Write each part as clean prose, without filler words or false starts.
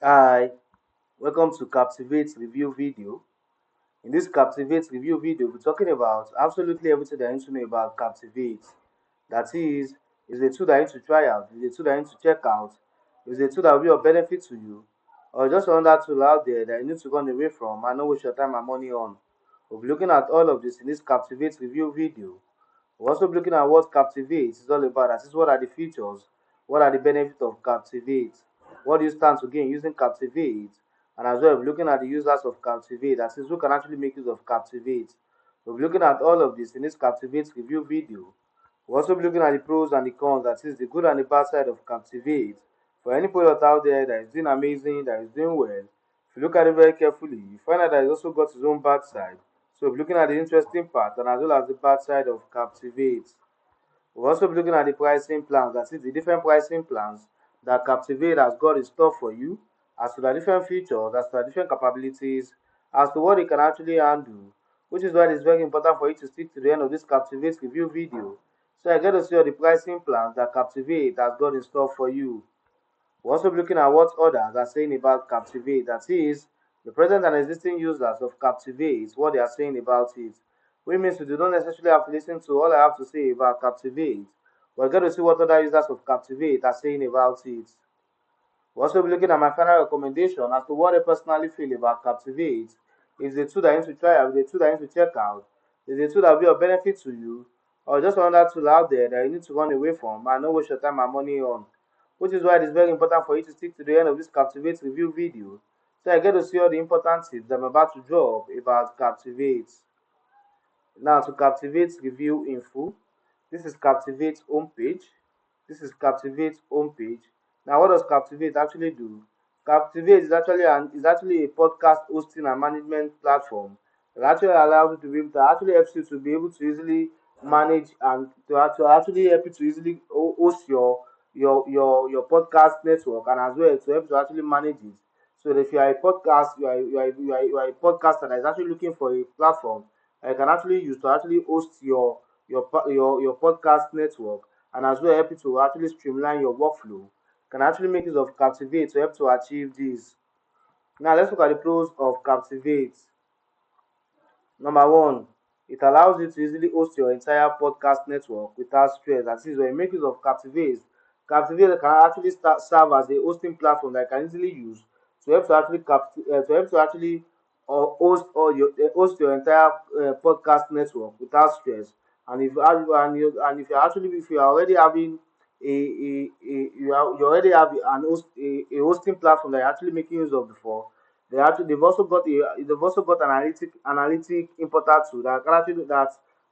Hi, welcome to Captivate review video. In this Captivate review video, we're talking about absolutely everything that you need to know about Captivate. That is a tool that you need to try out, is a tool that you need to check out, is a tool that will be of benefit to you, or just another tool out there that you need to run away from and not waste your time and money on. We'll be looking at all of this in this Captivate review video. We're also looking at what Captivate is all about. That is, what are the features, what are the benefits of Captivate, what do you stand to gain using Captivate, and as well, we're looking at the users of Captivate. That is, who can actually make use of Captivate. We'll be looking at all of this in this Captivate review video. We're also be looking at the pros and the cons, that is, the good and the bad side of Captivate. For any product out there that is doing amazing, that is doing well, if you look at it very carefully, you find out that it's also got its own bad side. So we're looking at the interesting part and as well as the bad side of Captivate. We'll also be looking at the pricing plans, that is the different pricing plans that Captivate has got in store for you, as to the different features, as to the different capabilities, as to what it can actually handle, which is why it's very important for you to stick to the end of this Captivate review video. So I get to see all the pricing plans that Captivate has got in store for you. We're also looking at what others are saying about Captivate. That is, the present and existing users of Captivate, what they are saying about it. Which means you do not necessarily have to listen to all I have to say about Captivate. We're going to see what other users of Captivate are saying about it. We'll also be looking at my final recommendation as to what I personally feel about Captivate. Is a tool that you need to try out, is a tool that you need to check out, is a tool that will be of benefit to you, or just another tool out there that you need to run away from and not waste your time and money on. Which is why it is very important for you to stick to the end of this Captivate review video, so I get to see all the important tips that I'm about to drop about Captivate. Now to Captivate review info. This is Captivate homepage. This is Captivate homepage. Now, what does Captivate actually do? Captivate is actually a podcast hosting and management platform that actually allows you to be able to actually helps you to be able to easily manage and to actually help you to easily host your podcast network, and as well to help to actually manage it. So that if you are a podcast, you are a podcaster that is actually looking for a platform I can actually use to actually host your podcast network, and as well help you to actually streamline your workflow. Can actually make use of Captivate to help to achieve this. Now let's look at the pros of Captivate. Number one, it allows you to easily host your entire podcast network without stress. That is, when you make use of Captivate, Captivate can actually serve as a hosting platform that you can easily use to help to actually host your entire podcast network without stress. And if you are already having you already have a hosting platform that you're actually making use of before, they've also got an analytic importer tool that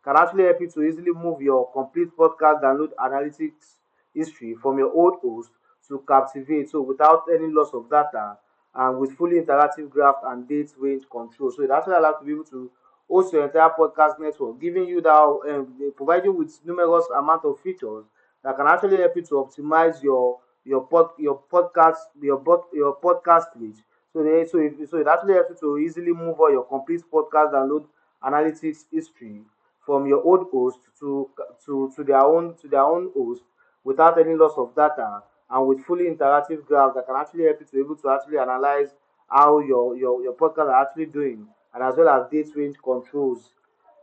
can actually help you to easily move your complete podcast download analytics history from your old host to Captivate, so without any loss of data and with fully interactive graph and date range control. So it actually allows you to be able to host your entire podcast network, giving you that providing you with numerous amount of features that can actually help you to optimize your podcast reach. So it actually helps you to easily move all your complete podcast download analytics history from your old host to their own host without any loss of data and with fully interactive graphs that can actually help you to be able to actually analyze how your podcast are actually doing, and as well as date range controls.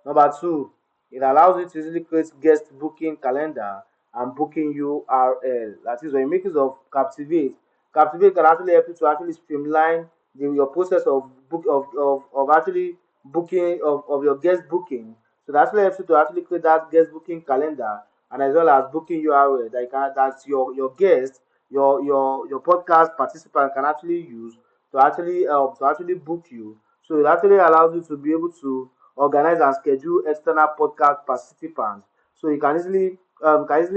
Number two, it allows you to easily create guest booking calendar and booking URL. That is, when you make use of Captivate, Captivate can actually help you to actually streamline your process of actually booking of your guest booking. So that actually helps you to actually create that guest booking calendar, and as well as booking URL that that your guest, your podcast participant can actually use to actually book you. So it actually allows you to be able to organize and schedule external podcast participants. So you can easily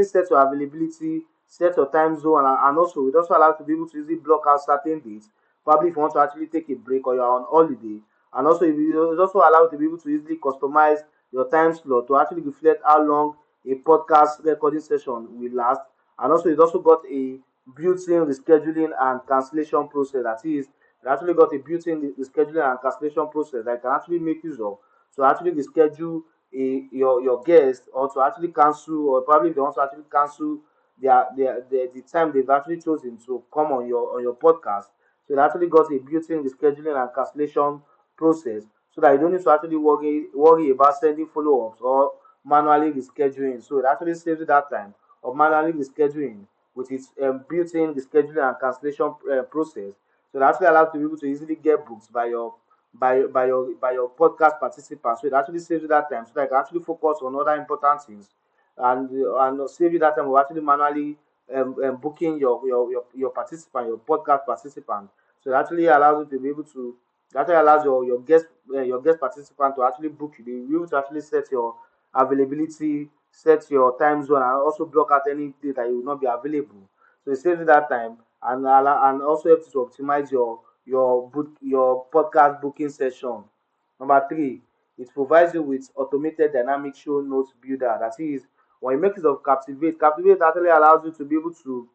set your availability, set your time zone, and also it also allows you to be able to easily block out certain dates. Probably if you want to actually take a break or you're on holiday, and also it also allows you to be able to easily customize your time slot to actually reflect how long a podcast recording session will last. And also it also got a built-in rescheduling and cancellation process. That is, it actually got a built-in rescheduling and cancellation process that you can actually make use of to actually reschedule your guest, or to actually cancel, or probably if they want to actually cancel the time they've actually chosen to come on your podcast. So it actually got a built-in rescheduling and cancellation process, so that you don't need to actually worry about sending follow-ups or manually rescheduling. So it actually saves you that time of manually rescheduling with its built-in rescheduling and cancellation process. So it actually allows you to be able to easily get booked by your podcast participants. So it actually saves you that time, so that you can actually focus on other important things, and save you that time of actually manually booking your participant, your podcast participant. So it actually allows you to be able to, it actually allows your guest participant to actually book you. They will be able to actually set your availability, set your time zone, and also block out any day that you will not be available. So it saves you that time, and also helps you to optimize your podcast booking session. Number three, it provides you with automated dynamic show notes builder. That is, when you make use of Captivate, Captivate actually allows you to be able to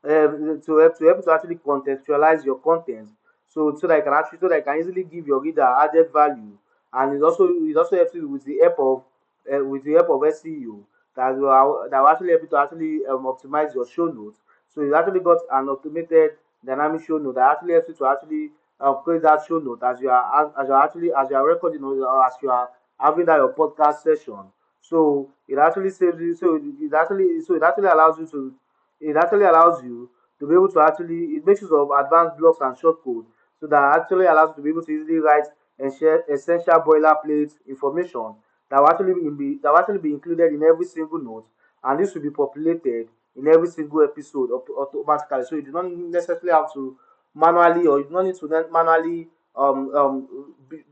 help to actually contextualize your content, so that you can easily give your reader added value. And it also helps you with the help of SEO, that will actually help you to actually optimize your show notes. So you actually got an automated dynamic show note that actually helps you to actually create that show note as you are recording, or as you are having that your podcast session. So it actually saves you. So it actually allows you to it actually allows you to be able to actually, it makes use of advanced blocks and shortcode, so that actually allows you to be able to easily write and share essential boilerplate information that will actually be included in every single note, and this will be populated in every single episode automatically. So you do not necessarily have to manually, or you do not need to then manually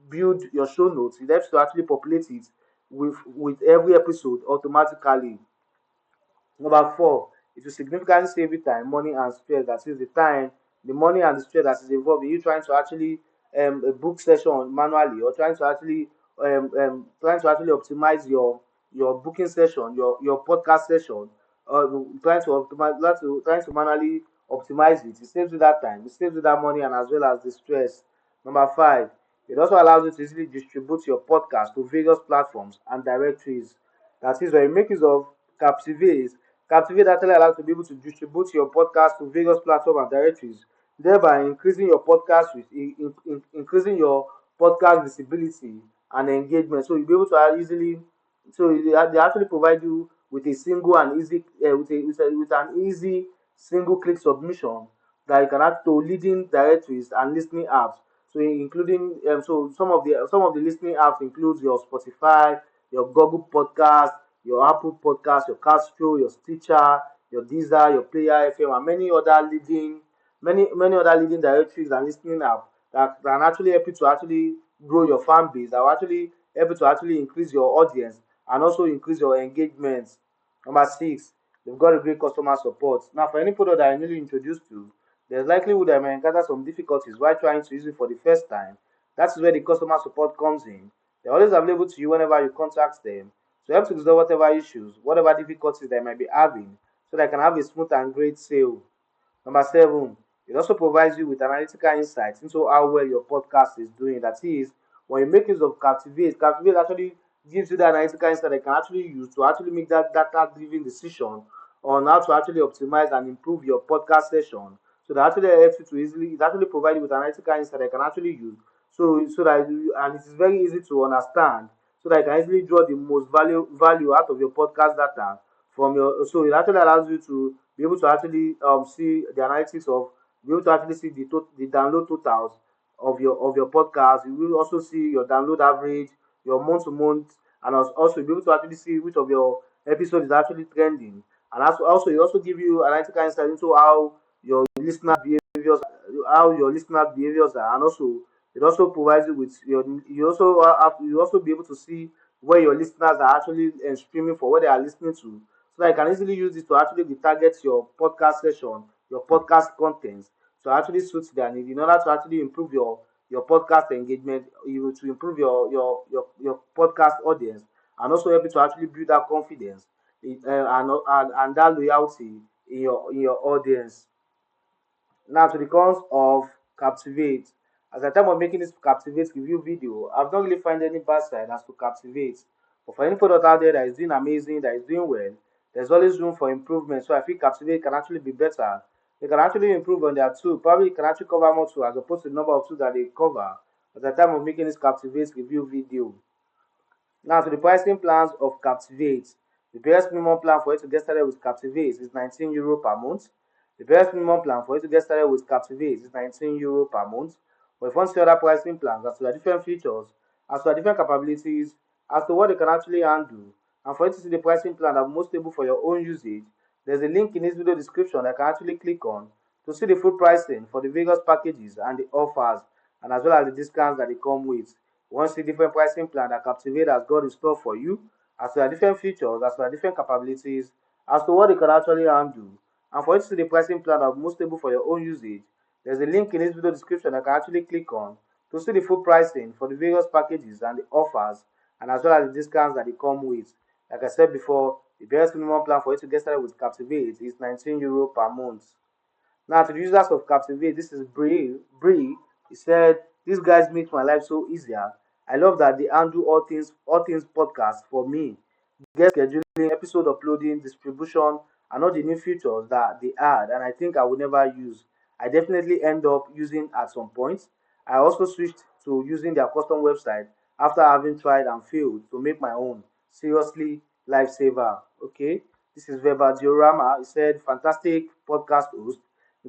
build your show notes. It helps to actually populate it with every episode automatically. Number four, it will significantly save you time, money, and stress. That is the time, the money, and the stress that is involved in you trying to actually book session manually, or trying to actually optimize your booking session, your podcast session, or trying to manually optimize it. It saves you that time, it saves you that money, and as well as the stress. Number five, it also allows you to easily distribute your podcast to various platforms and directories. That is, when you make use of Captivate, Captivate actually allows you to be able to distribute your podcast to various platforms and directories, thereby increasing your podcast visibility and engagement. So you'll be able to easily, so they actually provide you with a single and easy, with an easy single click submission that you can add to leading directories and listening apps. So including, some of the listening apps includes your Spotify, your Google Podcast, your Apple Podcast, your Castro, your Stitcher, your Deezer, your Player FM, and many other leading directories and listening apps that can actually help you to actually grow your fan base. That will actually help you to actually increase your audience and also increase your engagement. Number six, they've got a great customer support. Now, for any product that I'm newly introduced to, there's likelihood I may encounter some difficulties while trying to use it for the first time. That is where the customer support comes in. They're always available to you whenever you contact them to help to resolve whatever issues, whatever difficulties they might be having, so that I can have a smooth and great sale. Number seven, it also provides you with analytical insights into how well your podcast is doing. That is, when you make use of Captivate actually gives you that analytical insight that you can actually use to actually make that data-driven decision on how to actually optimize and improve your podcast session. So that actually helps you to it actually provides you with analytical insight that you can actually use. And it is very easy to understand, so that you can easily draw the most value out of your podcast data so it actually allows you to be able to actually see the analytics of be able to actually see the download totals of your podcast. You will also see your download average, your month to month, and also be able to actually see which of your episodes is actually trending. And also it also give you analytical insight into how your listeners behaviors are, and also it also provides you with you also be able to see where your listeners are actually streaming for, what they are listening to, so that you can easily use this to actually retarget your podcast session, your podcast contents, to actually suit their need, in order to actually improve your podcast engagement, you to improve your podcast audience, and also help you to actually build that confidence and that loyalty in your audience. Now, to the cons of Captivate. As at the time of making this Captivate review video, I've not really found any bad side as to Captivate. But for any product out there that is doing amazing, that is doing well, there's always room for improvement. So I feel Captivate can actually be better They can actually improve on their tool. Probably you can actually cover more tools as opposed to the number of tools that they cover at the time of making this Captivate review video. Now to the pricing plans of Captivate. The best minimum plan for you to get started with Captivate is €19 per month. The best minimum plan for you to get started with Captivate is €19 per month. But if you want to see other pricing plans as to the different features, as to the different capabilities, as to what they can actually handle, and for you to see the pricing plan that is most stable for your own usage, there's a link in this video description that you can actually click on to see the full pricing for the various packages and the offers, and as well as the discounts that they come with. You want to see different pricing plan that Captivate has got in store for you, as to the different features, as to the different capabilities, as to what they can actually handle. And for you to see the pricing plan that is most stable for your own usage, there's a link in this video description that you can actually click on to see the full pricing for the various packages and the offers, and as well as the discounts that they come with. Like I said before, the best minimum plan for you to get started with Captivate is €19 per month. Now, to the users of Captivate, this is Bree. Bree, he said, "These guys make my life so easier. I love that they handle all things podcast for me. Guest scheduling, episode uploading, distribution, and all the new features that they add, and I think I will never use. I definitely end up using at some point. I also switched to using their custom website after having tried and failed to make my own. Seriously, lifesaver." Okay, this is Weber Diorama. He said, "Fantastic podcast host,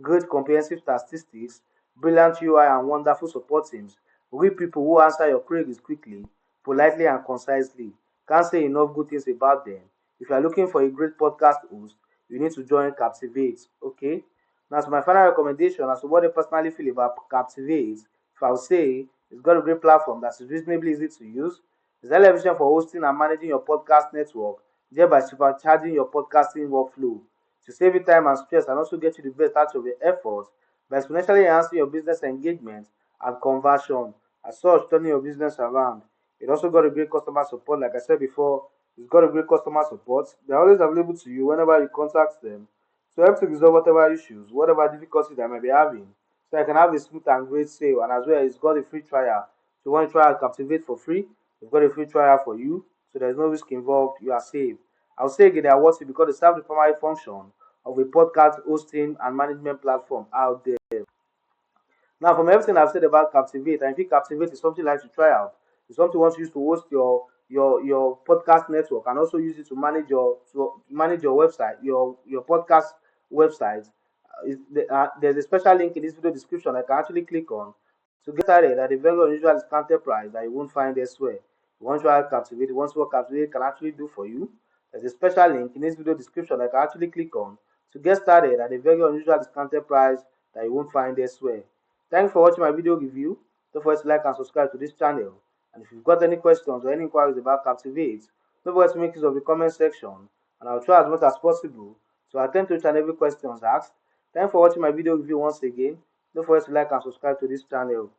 great comprehensive statistics, brilliant UI, and wonderful support teams. Real people who answer your queries quickly, politely, and concisely. Can't say enough good things about them. If you are looking for a great podcast host, you need to join Captivate." Okay. Now, to my final recommendation as to what I personally feel about Captivate, if I would say it's got a great platform that is reasonably easy to use. It's efficient for hosting and managing your podcast network, thereby supercharging your podcasting workflow to save you time and stress and also get you the best out of your efforts by exponentially enhancing your business engagement and conversion. As such, turning your business around. It also got a great customer support. Like I said before, it's got a great customer support. They're always available to you whenever you contact them to help to resolve whatever issues, whatever difficulties that I might be having. So I can have a smooth and great sale. And as well, it's got a free trial. So when you try to Captivate for free, we've got a free trial for you. So there's no risk involved. You are safe. I'll say again, they are worth it because they serve the primary function of a podcast hosting and management platform out there. Now, from everything I've said about Captivate, I think Captivate is something like to try out. It's something you want to use to host your podcast network and also use it to manage your website, your podcast website. There's a special link in this video description I can actually click on to get started at a very unusual discounted price that you won't find elsewhere. You want to try Captivate, you want to see what Captivate can actually do for you. There's a special link in this video description I can actually click on to get started at a very unusual discounted price that you won't find elsewhere. Thanks for watching my video review. Don't forget to like and subscribe to this channel. And if you've got any questions or any inquiries about Captivate, don't forget to make use of the comment section and I'll try as much as possible to attend to each and every question asked. Thanks for watching my video review once again. Don't forget to like and subscribe to this channel.